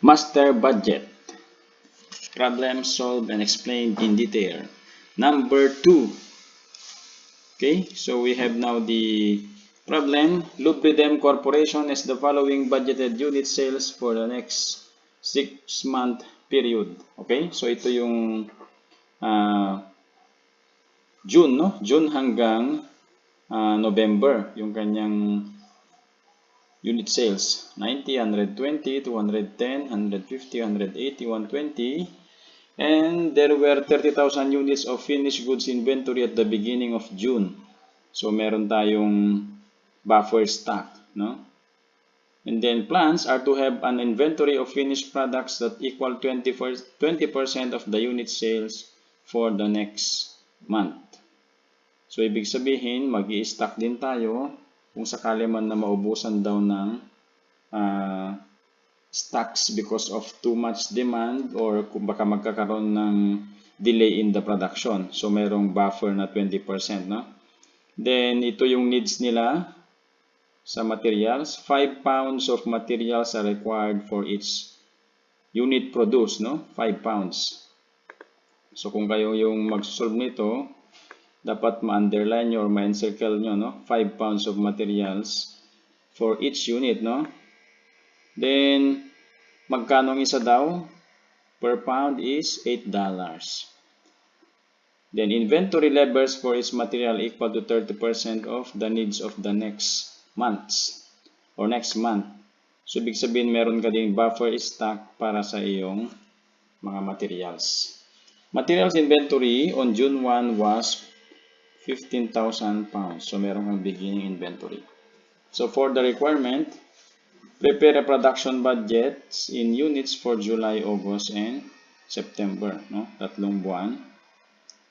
Master budget. Problem solved and explained in detail. Number 2. Okay, so we have now the problem. Lubridem Corporation has the following budgeted unit sales for the next 6-month period. Okay, so ito yung June, no? June hanggang November, yung kanyang unit sales. 90, 120, 210, 150, 180, 120. And there were 30,000 units of finished goods inventory at the beginning of June. So meron tayong buffer stock, no? And then plans are to have an inventory of finished products that equal 20% of the unit sales for the next month. So ibig sabihin, mag-i-stock din tayo kung sakali man na maubusan daw ng stocks because of too much demand or kung baka magkakaroon ng delay in the production. So merong buffer na 20%, no? Then ito yung needs nila sa materials. 5 pounds of materials are required for each unit produced, no? 5 pounds. So kung kayo yung mag-solve nito, dapat ma-underline nyo or ma-encircle nyo, no? 5 pounds of materials for each unit, no? Then, magkano ang isa daw? Per pound is $8. Then, inventory levels for each material equal to 30% of the needs of the next months or next month. So, ibig sabihin, meron ka din buffer stock para sa iyong mga materials. Materials inventory on June 1 was 15,000 pounds. So, meron kang beginning inventory. So, for the requirement, prepare a production budget in units for July, August, and September. No? Tatlong buwan.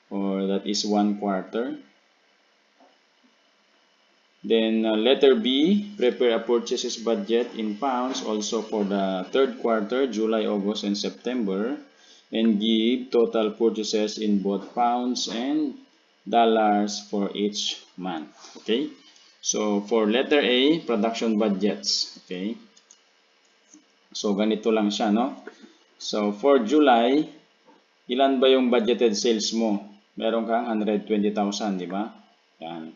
Or that is 1 quarter. Then, letter B, prepare a purchases budget in pounds also for the 3rd quarter, July, August, and September. And give total purchases in both pounds and dollars for each month. Okay? So, for letter A, production budgets. Okay? So, ganito lang siya, no? So, for July, ilan ba yung budgeted sales mo? Meron kang 120,000, di ba? Yan.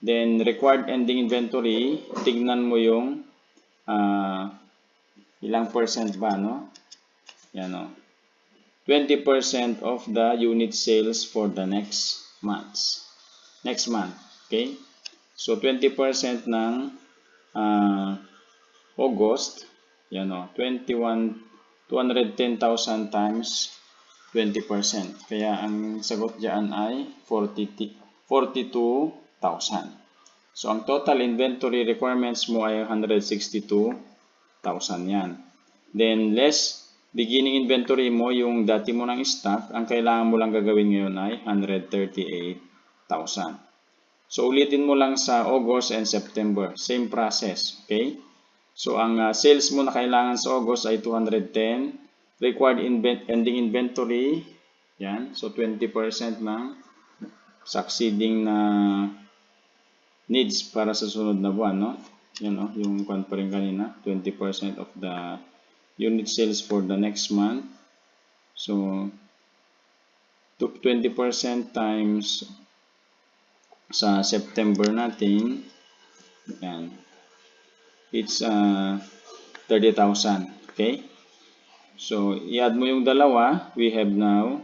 Then, required ending inventory, tignan mo yung ilang percent ba, no? Yan, no? 20% of the unit sales for the next months. Next month, okay? So, 20% ng August, yan o, 210,000 times 20%. Kaya ang sagot dyan ay 42,000. So, ang total inventory requirements mo ay 162,000 yan. Then, less beginning inventory mo, yung dati mo ng stock, ang kailangan mo lang gagawin ngayon ay 138,000. So, ulitin mo lang sa August and September. Same process. Okay? So, ang sales mo na kailangan sa August ay 210. Required ending inventory. Yan. So, 20% ng succeeding na needs para sa sunod na buwan. No? Yan, no? Yung kwan pa rin kanina. 20% of the unit sales for the next month. So, 20% times sa September natin, yan, it's 30,000. Okay? So, i-add mo yung dalawa, we have now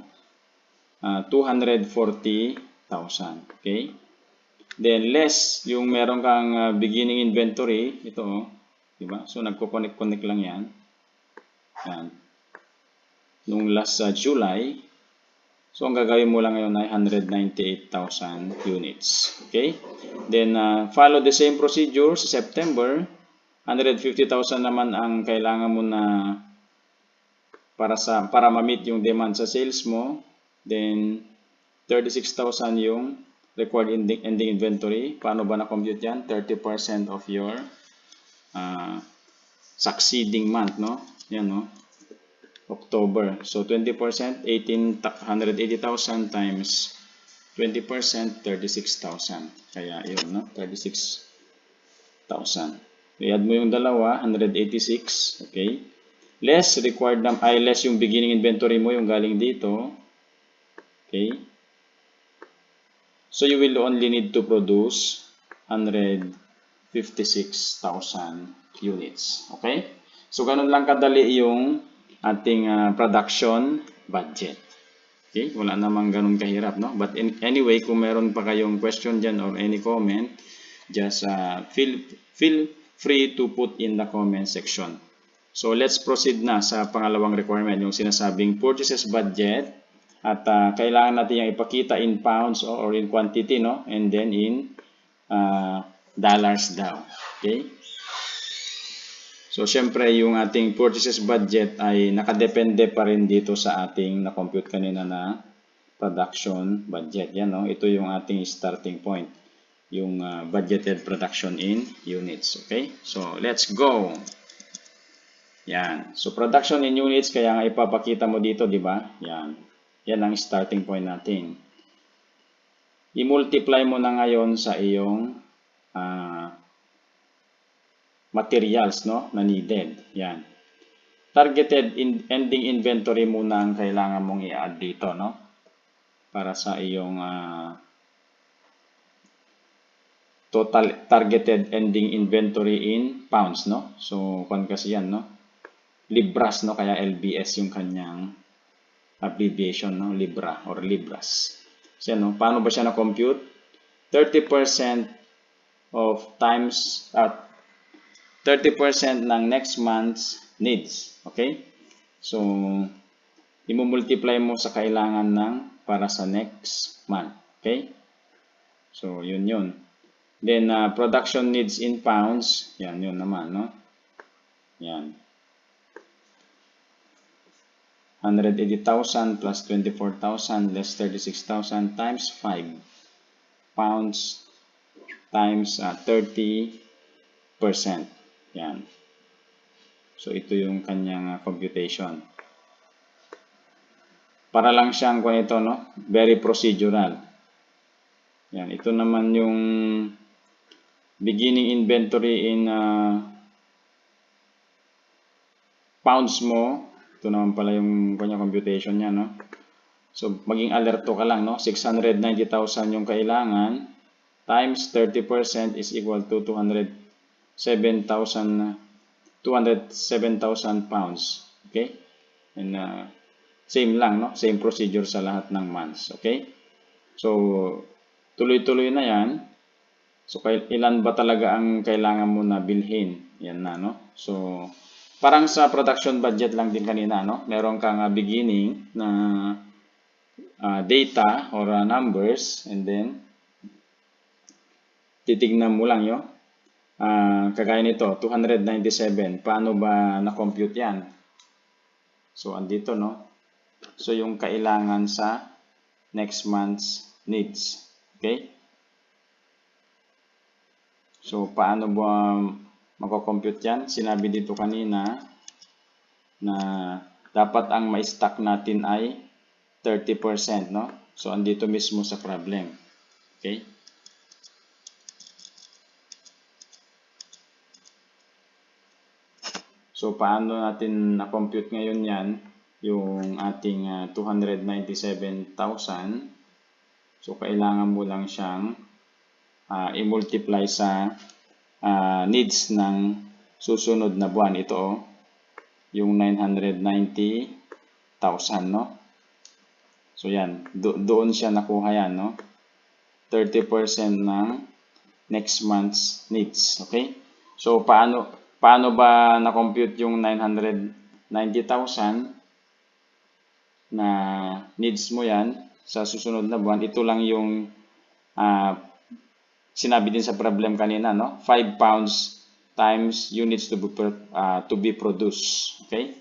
240,000. Okay? Then, less yung meron kang beginning inventory, ito, oh, diba? So, nagko-connect lang yan. Yan. Nung last July, so, ang gagawin mo lang ngayon ay 198,000 units. Okay? Then, follow the same procedure sa September. 150,000 naman ang kailangan mo na para ma-meet yung demand sa sales mo. Then, 36,000 yung required ending inventory. Paano ba na-compute yan? 30% of your succeeding month, no? Yan, no? October. So, 20%, 180,000 times 20%, 36,000. Kaya, yun, no? 36,000. I-add mo yung dalawa, 186. Okay? less required less yung beginning inventory mo, yung galing dito. Okay? So you will only need to produce 156,000 units. Okay? So ganun lang kadali yung ating production budget. Okay? Wala namang ganun kahirap, no? But anyway, kung meron pa kayong question dyan or any comment, just feel free to put in the comment section. So let's proceed na sa pangalawang requirement, yung sinasabing purchases budget. At kailangan natin yung ipakita in pounds or in quantity, no? And then in dollars daw. Okay? So, syempre, yung ating purchases budget ay nakadepende pa rin dito sa ating na-compute kanina na production budget. Yan, no? Ito yung ating starting point. Yung budgeted production in units. Okay? So, let's go! Yan. So, production in units, kaya nga ipapakita mo dito, di ba? Yan. Yan ang starting point natin. I-multiply mo na ngayon sa iyong materials, no, na needed. Yan. Targeted ending inventory muna ang kailangan mong i-add dito, no? Para sa iyong total targeted ending inventory in pounds, no? So, kung kasi yan, no? Libras, no? Kaya LBS yung kanyang abbreviation, no? Libra or Libras. So, yan, no? Paano ba siya na-compute? 30% of times 30% ng next month's needs. Okay? So, i-multiply mo sa kailangan ng para sa next month. Okay? So, yun. Then, production needs in pounds. Yan, yun naman, no? Yan. 180,000 plus 24,000 less 36,000 times 5 pounds times 30%. Yan. So, ito yung kanyang computation. Para lang siyang kung ito, no? Very procedural. Yan. Ito naman yung beginning inventory in pounds mo. Ito naman pala yung kanyang computation niya, no? So, maging alerto ka lang, no? 690,000 yung kailangan times 30% is equal to 207,000 pounds. Okay? And same lang, no? Same procedure sa lahat ng months. Okay? So, tuloy-tuloy na yan. So, ilan ba talaga ang kailangan mo na bilhin? Yan na, no? So, parang sa production budget lang din kanina, no? Meron kang beginning na data or numbers, and then titignan mo lang yun. Kagaya nito, 297. Paano ba na-compute yan? So, andito, no? So, yung kailangan sa next month's needs. Okay? So, paano ba mako-compute yan? Sinabi dito kanina na dapat ang ma-stack natin ay 30%, no? So, andito mismo sa problem. Okay? So, paano natin na-compute ngayon yan? Yung ating 297,000. So, kailangan mo lang siyang i-multiply sa needs ng susunod na buwan. Ito, yung 990,000, no? So, yan. Doon siya nakuha yan, no? 30% ng next month's needs. Okay? So, paano ba na-compute yung 990,000 na needs mo yan sa susunod na buwan? Ito lang yung sinabi din sa problem kanina, no? 5 pounds times units to be produced. Okay?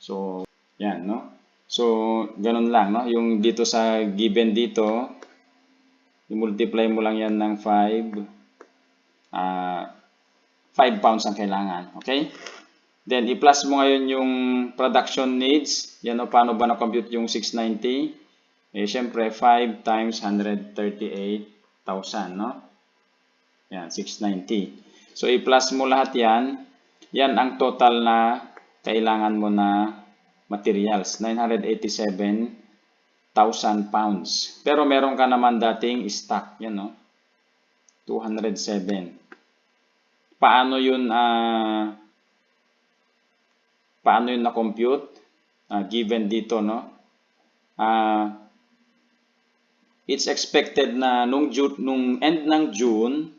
So, yan, no? So, ganun lang, no? Yung dito sa given dito, i-multiply mo lang yan ng 5 pounds ang kailangan. Okay? Then, i-plus mo ngayon yung production needs. Yan, no? Paano ba na-compute yung 690? Eh, syempre, 5 times 138,000, no? Yan, 690. So, i-plus mo lahat yan. Yan ang total na kailangan mo na materials, 987,000 pounds. Pero meron ka naman dating stock, yan no, 207. Paano yun na-compute? Given dito, no? It's expected na nung end ng June,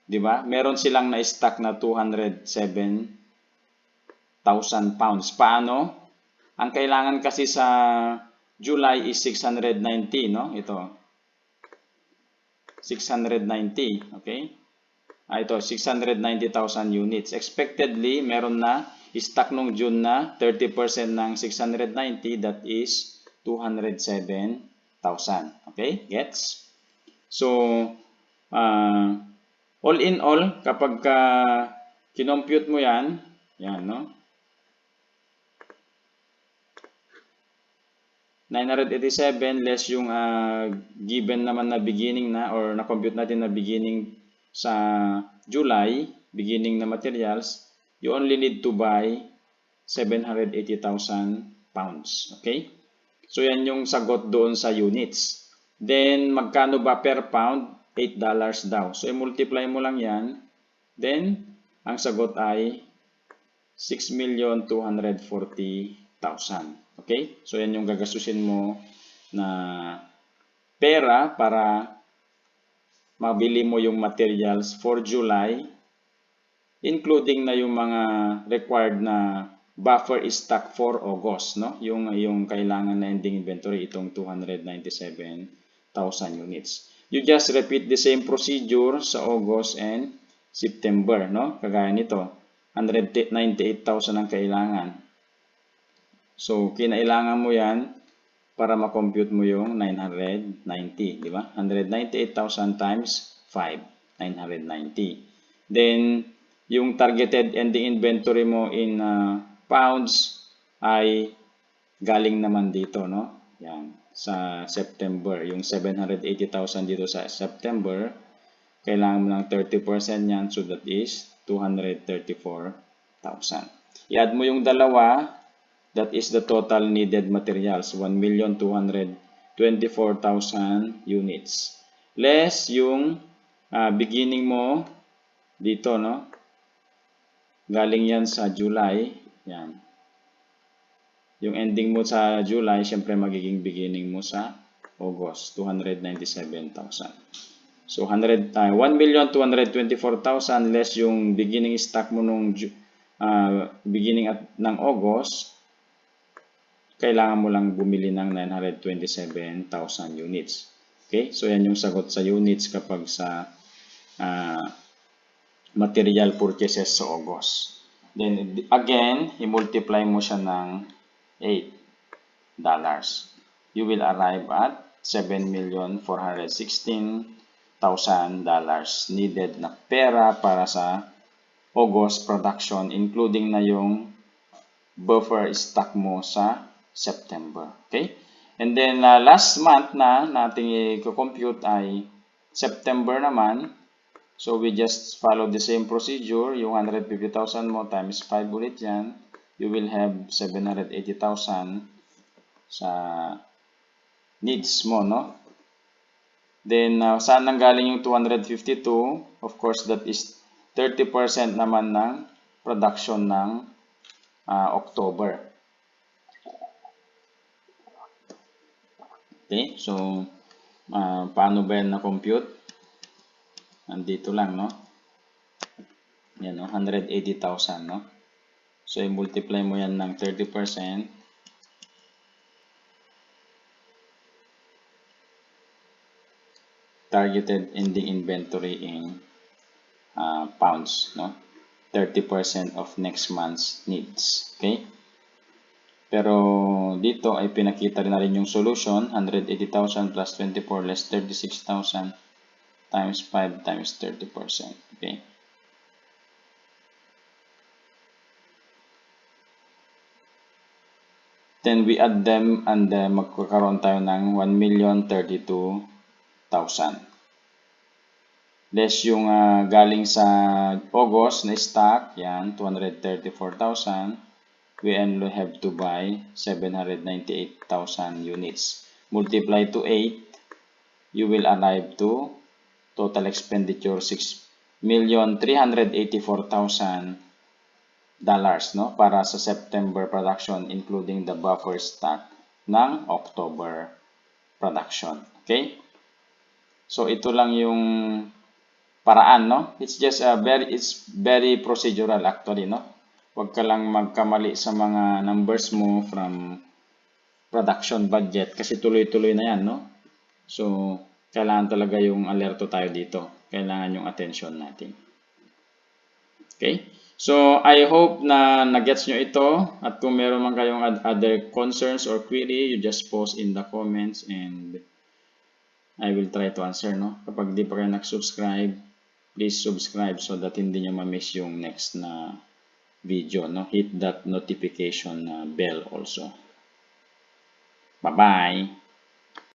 di ba? Meron silang na-stock na 207,000 pounds. Paano? Ang kailangan kasi sa July is 690, no? Ito. 690, okay? Ito, 690,000 units. Expectedly, meron na stock nung June na 30% ng 690, that is 207,000. Okay? Gets? So, all in all, kapag kinompute mo yan, no? 987 less yung given naman na beginning na or na-compute natin na beginning sa July, beginning na materials, you only need to buy 780,000 pounds. Okay? So, yan yung sagot doon sa units. Then, magkano ba per pound? $8 daw. So, i-multiply mo lang yan. Then, ang sagot ay 6,240,000. Okay? So, yan yung gagastusin mo na pera para mabili mo yung materials for July, including na yung mga required na buffer stock for August, no? Yung kailangan na ending inventory, itong 297,000 units. You just repeat the same procedure sa August and September, no? Kagaya nito, 198,000 ang kailangan. So, kinailangan mo yan para ma-compute mo yung 990, di ba? 198,000 times 5, 990. Then, yung targeted ending inventory mo in pounds ay galing naman dito, no? Yan, sa September. Yung 780,000 dito sa September, kailangan mo ng 30% yan, so that is 234,000. I-add mo yung dalawa, that is the total needed materials, 1,224,000 units. Less yung beginning mo dito, no? Galing yan sa July. Yan. Yung ending mo sa July, syempre magiging beginning mo sa August, 297,000. So, 1,224,000 less yung beginning stock mo nung beginning ng August, kailangan mo lang bumili ng 927,000 units. Okay? So, yan yung sagot sa units kapag sa material purchases sa August. Then, again, i-multiply mo siya ng $8. You will arrive at $7,416,000 needed na pera para sa August production, including na yung buffer stock mo sa September. Okay? And then, last month na nating i-compute ay September naman. So, we just follow the same procedure. Yung 150,000 mo times 5 ulit yan. You will have 780,000 sa needs mo, no? Then, saan nanggaling yung 252? Of course, that is 30% naman ng production ng October. Okay, so, paano ba yan na-compute? Nandito lang, no? Yan, no? 180,000, no? So, i-multiply mo yan ng 30%. Targeted ending inventory in pounds, no? 30% of next month's needs. Okay? Pero dito ay pinakita rin na rin yung solution. 180,000 plus 24 less 36,000 times 5 times 30%. Okay? Then we add them and magkakaroon tayo ng 1,032,000. Less yung galing sa August na stock, yan, 234,000. we only have to buy 798,000 units. Multiply to 8, you will arrive to total expenditure $6,384,000 no, para sa September production including the buffer stock ng October production. Okay? So ito lang yung paraan, no? It's very procedural actually, no? Huwag ka lang magkamali sa mga numbers mo from production budget kasi tuloy-tuloy na yan, no? So kailangan talaga yung alerto tayo dito. Kailangan yung attention natin. Okay? So, I hope na nagets nyo ito at kung meron man kayong other concerns or query, you just post in the comments and I will try to answer, no? Kapag di pa kayo nag-subscribe, please subscribe so that hindi nyo ma-miss yung next na video, no? Hit that notification bell also. Bye-bye!